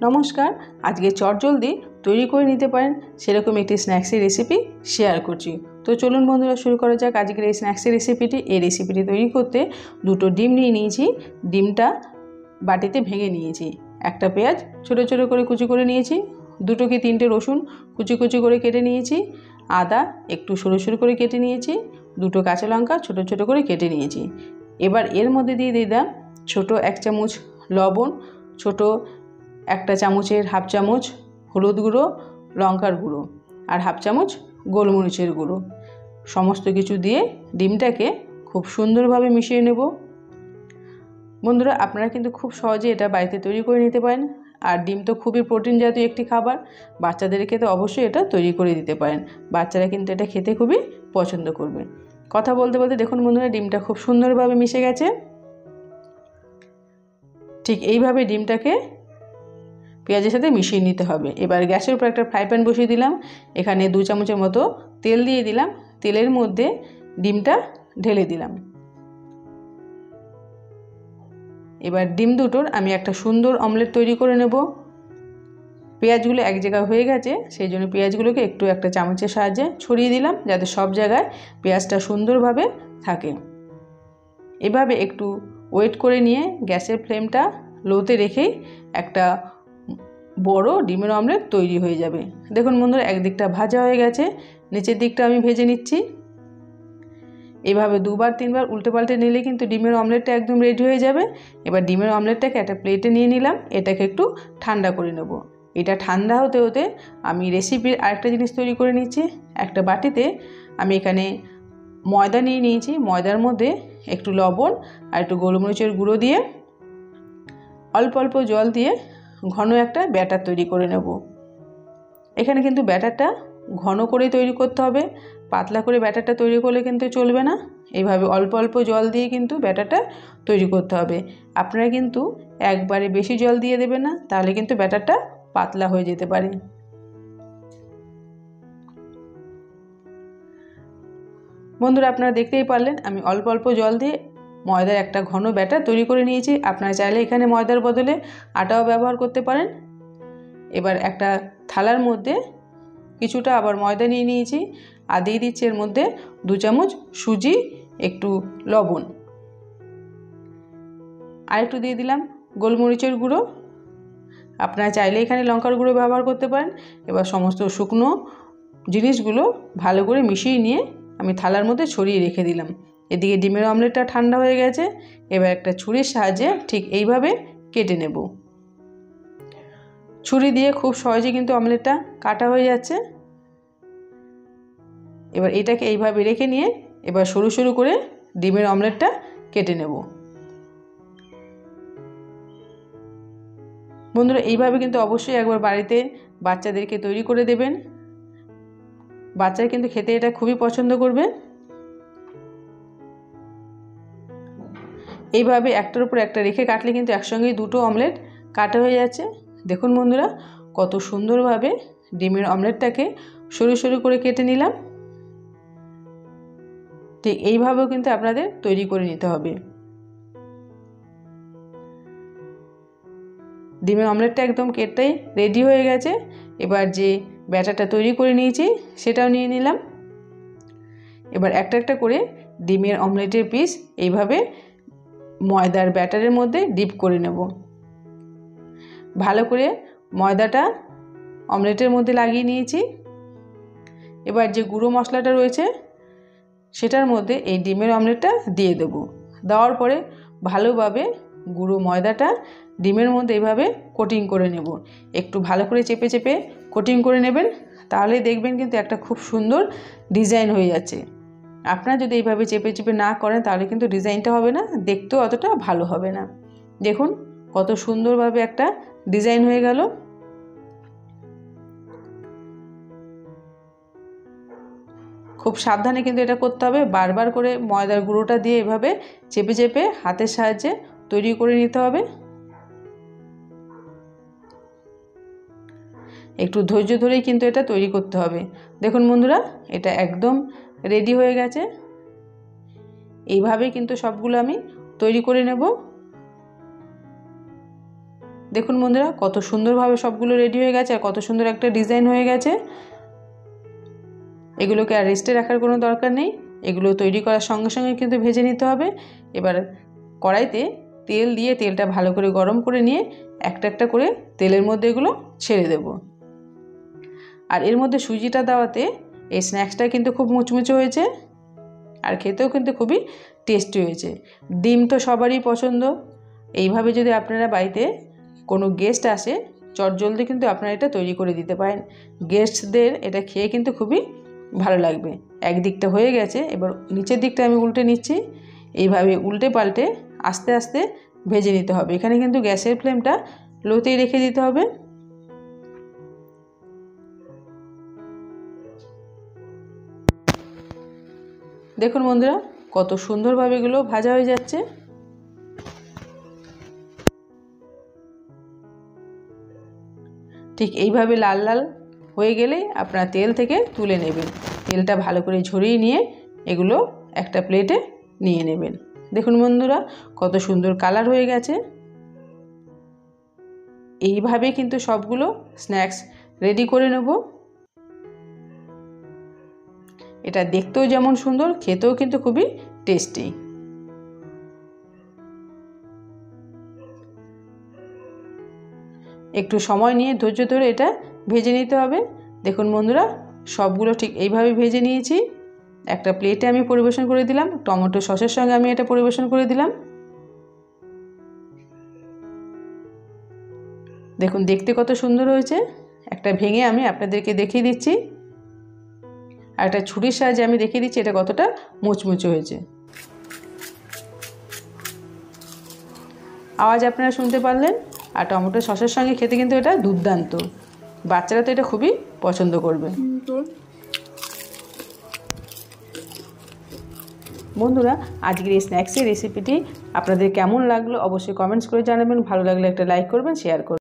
নমস্কার, আজকে চটজলদি তৈরি করে নিতে পারেন সেরকম একটি স্ন্যাক্সের রেসিপি শেয়ার করছি। তো চলুন বন্ধুরা, শুরু করা যাক আজকের এই স্ন্যাক্সের রেসিপিটি। এই রেসিপিটি তৈরি করতে দুটো ডিম নিয়ে নিয়েছি। ডিমটা বাটিতে ভেঙে নিয়েছি। একটা পেঁয়াজ ছোটো ছোটো করে কুচি করে নিয়েছি। দুটো কি তিনটে রসুন কুচি কুচি করে কেটে নিয়েছি। আদা একটু সরু সরু করে কেটে নিয়েছি। দুটো কাঁচা লঙ্কা ছোটো ছোটো করে কেটে নিয়েছি। এবার এর মধ্যে দিয়ে দিলাম ছোটো 1 চামচ লবণ, ছোটো 1 চামচের হাফ চামচ হলুদ গুঁড়ো, লঙ্কার গুঁড়ো আর হাফ চামচ গোলমরিচের গুঁড়ো। সমস্ত কিছু দিয়ে ডিমটাকে খুব সুন্দরভাবে মিশিয়ে নেব। বন্ধুরা, আপনারা কিন্তু খুব সহজে এটা বাড়িতে তৈরি করে নিতে পারেন। আর ডিম তো খুবই প্রোটিন জাতীয় একটি খাবার। বাচ্চাদেরকে তো অবশ্যই এটা তৈরি করে দিতে পারেন। বাচ্চারা কিন্তু এটা খেতে খুবই পছন্দ করবে। কথা বলতে বলতে দেখুন বন্ধুরা, ডিমটা খুব সুন্দরভাবে মিশে গেছে। ঠিক এইভাবে ডিমটাকে পেঁয়াজের সাথে মিশিয়ে নিতে হবে। এবার গ্যাসের উপর একটা ফ্রাই প্যান বসিয়ে দিলাম। এখানে 2 চামচের মতো তেল দিয়ে দিলাম। তেলের মধ্যে ডিমটা ঢেলে দিলাম। এবার ডিম দুটোর আমি একটা সুন্দর অমলেট তৈরি করে নেব। পেঁয়াজগুলো এক জায়গায় হয়ে গেছে, সেই জন্য পেঁয়াজগুলোকে একটু একটা চামচের সাহায্যে ছড়িয়ে দিলাম, যাতে সব জায়গায় পেঁয়াজটা সুন্দরভাবে থাকে। এভাবে একটু ওয়েট করে নিয়ে গ্যাসের ফ্লেমটা লোতে রেখেই একটা বড় ডিমের অমলেট তৈরি হয়ে যাবে। দেখুন বন্ধুরা, একদিকটা ভাজা হয়ে গেছে, নিচের দিকটা আমি ভেজে নিচ্ছি। এভাবে 2-3 বার উল্টে পাল্টে নিলে কিন্তু ডিমের অমলেটটা একদম রেডি হয়ে যাবে। এবার ডিমের অমলেটটাকে একটা প্লেটে নিয়ে নিলাম। এটাকে একটু ঠান্ডা করে নেব। এটা ঠান্ডা হতে হতে আমি রেসিপির আরেকটা জিনিস তৈরি করে নিচ্ছি। একটা বাটিতে আমি এখানে ময়দা নিয়ে নিয়েছি। ময়দার মধ্যে একটু লবণ আর একটু গোলমরিচের গুঁড়ো দিয়ে অল্প অল্প জল দিয়ে ঘন একটা ব্যাটার তৈরি করে নেব। এখানে কিন্তু ব্যাটারটা ঘন করেই তৈরি করতে হবে। পাতলা করে ব্যাটারটা তৈরি করলে কিন্তু চলবে না। এইভাবে অল্প অল্প জল দিয়ে কিন্তু ব্যাটারটা তৈরি করতে হবে। আপনারা কিন্তু একবারে বেশি জল দিয়ে দেবেন না, তাহলে কিন্তু ব্যাটারটা পাতলা হয়ে যেতে পারে। বন্ধুরা, আপনারা দেখতেই পারলেন আমি অল্প অল্প জল দিয়ে ময়দার একটা ঘন ব্যাটার তৈরি করে নিয়েছি। আপনারা চাইলে এখানে ময়দার বদলে আটাও ব্যবহার করতে পারেন। এবার একটা থালার মধ্যে কিছুটা আবার ময়দা নিয়ে নিয়েছি আর দিয়ে দিচ্ছি এর মধ্যে 2 চামচ সুজি, একটু লবণ আর একটু দিয়ে দিলাম গোলমরিচের গুঁড়ো। আপনারা চাইলে এখানে লঙ্কার গুঁড়ো ব্যবহার করতে পারেন। এবার সমস্ত শুকনো জিনিসগুলো ভালো করে মিশিয়ে নিয়ে আমি থালার মধ্যে ছড়িয়ে রেখে দিলাম। এদিকে ডিমের অমলেটটা ঠান্ডা হয়ে গেছে। এবার একটা ছুরির সাহায্যে ঠিক এইভাবে কেটে নেব। ছুরি দিয়ে খুব সহজে কিন্তু অমলেটটা কাটা হয়ে যাচ্ছে। এবার এটাকে এইভাবে রেখে নিয়ে এবার সরু সরু করে ডিমের অমলেটটা কেটে নেব। বন্ধুরা, এইভাবে কিন্তু অবশ্যই একবার বাড়িতে বাচ্চাদেরকে তৈরি করে দেবেন। বাচ্চারা কিন্তু খেতে এটা খুবই পছন্দ করবে। এইভাবে একটার উপর একটা রেখে কাটলে কিন্তু একসঙ্গেই দুটো অমলেট কাটা হয়ে যাচ্ছে। দেখুন বন্ধুরা, কত সুন্দরভাবে ডিমের অমলেটটাকে সরু সরু করে কেটে নিলাম। ঠিক এইভাবেও কিন্তু আপনাদের তৈরি করে নিতে হবে। ডিমের অমলেটটা একদম কেটেই রেডি হয়ে গেছে। এবার যে ব্যাটারটা তৈরি করে নিয়েছি সেটাও নিয়ে নিলাম। এবার একটা একটা করে ডিমের অমলেটের পিস এইভাবে ময়দার ব্যাটারের মধ্যে ডিপ করে নেব। ভালো করে ময়দাটা অমলেটের মধ্যে লাগিয়ে নিয়েছি। এবার যে গুঁড়ো মশলাটা রয়েছে সেটার মধ্যে এই ডিমের অমলেটটা দিয়ে দেব। দেওয়ার পরে ভালোভাবে গুঁড়ো ময়দাটা ডিমের মধ্যে এইভাবে কোটিং করে নেব। একটু ভালো করে চেপে চেপে কোটিং করে নেবেন, তাহলেই দেখবেন কিন্তু একটা খুব সুন্দর ডিজাইন হয়ে যাচ্ছে। আপনারা যদি এইভাবে চেপে চেপে না করেন তাহলে কিন্তু ডিজাইনটা হবে না, দেখতেও অতটা ভালো হবে না। দেখুন কত সুন্দরভাবে একটা ডিজাইন হয়ে গেল। খুব সাবধানে কিন্তু এটা করতে হবে। বারবার করে ময়দার গুঁড়োটা দিয়ে এভাবে চেপে চেপে হাতের সাহায্যে তৈরি করে নিতে হবে। একটু ধৈর্য ধরেই কিন্তু এটা তৈরি করতে হবে। দেখুন বন্ধুরা, এটা একদম রেডি হয়ে গেছে। এইভাবেই কিন্তু সবগুলো আমি তৈরি করে নেব। দেখুন বন্ধুরা কত সুন্দরভাবে সবগুলো রেডি হয়ে গেছে আর কত সুন্দর একটা ডিজাইন হয়ে গেছে। এগুলোকে আর রেস্টে রাখার কোনো দরকার নেই, এগুলো তৈরি করার সঙ্গে সঙ্গে কিন্তু ভেজে নিতে হবে। এবার কড়াইতে তেল দিয়ে তেলটা ভালো করে গরম করে নিয়ে একটা একটা করে তেলের মধ্যে এগুলো ছেড়ে দেব। আর এর মধ্যে সুজিটা দেওয়াতে এই স্ন্যাক্সটা কিন্তু খুব মুচমুচে হয়েছে আর খেতেও কিন্তু খুবই টেস্টি হয়েছে। ডিম তো সবারই পছন্দ, এইভাবে যদি আপনারা বাড়িতে কোনো গেস্ট আসে চটজলদি কিন্তু আপনারা এটা তৈরি করে দিতে পারেন। গেস্টদের এটা খেয়ে কিন্তু খুবই ভালো লাগবে। একদিকটা হয়ে গেছে, এবার নিচের দিকটা আমি উল্টে নিচ্ছি। এইভাবে উল্টে পাল্টে আস্তে আস্তে ভেজে নিতে হবে। এখানে কিন্তু গ্যাসের ফ্লেমটা লোতেই রেখে দিতে হবে। দেখুন বন্ধুরা কত সুন্দরভাবে এগুলো ভাজা হয়ে যাচ্ছে। ঠিক এইভাবে লাল লাল হয়ে গেলে আপনারা তেল থেকে তুলে নেবেন। তেলটা ভালো করে ঝরিয়ে নিয়ে এগুলো একটা প্লেটে নিয়ে নেবেন। দেখুন বন্ধুরা কত সুন্দর কালার হয়ে গেছে। এইভাবে কিন্তু সবগুলো স্ন্যাক্স রেডি করে নেব। এটা দেখতেও যেমন সুন্দর, খেতেও কিন্তু খুবই টেস্টি। একটু সময় নিয়ে ধৈর্য ধরে এটা ভেজে নিতে হবে। দেখুন বন্ধুরা সবগুলো ঠিক এইভাবে ভেজে নিয়েছি। একটা প্লেটে আমি পরিবেশন করে দিলাম, টমেটো সসের সঙ্গে আমি এটা পরিবেশন করে দিলাম। দেখুন দেখতে কত সুন্দর হয়েছে। একটা ভেঙে আমি আপনাদেরকে দেখিয়ে দিচ্ছি আর একটা ছুরির সাহায্যে আমি দেখিয়ে দিচ্ছি এটা কতটা মুচমুচে হয়েছে। আওয়াজ আপনারা শুনতে পারলেন। আর টমেটো সসের সঙ্গে খেতে কিন্তু এটা দুর্দান্ত, বাচ্চারা তো এটা খুবই পছন্দ করবে। বন্ধুরা আজকের এই স্ন্যাক্সের রেসিপিটি আপনাদের কেমন লাগলো অবশ্যই কমেন্টস করে জানাবেন। ভালো লাগলে একটা লাইক করবেন, শেয়ার করবেন।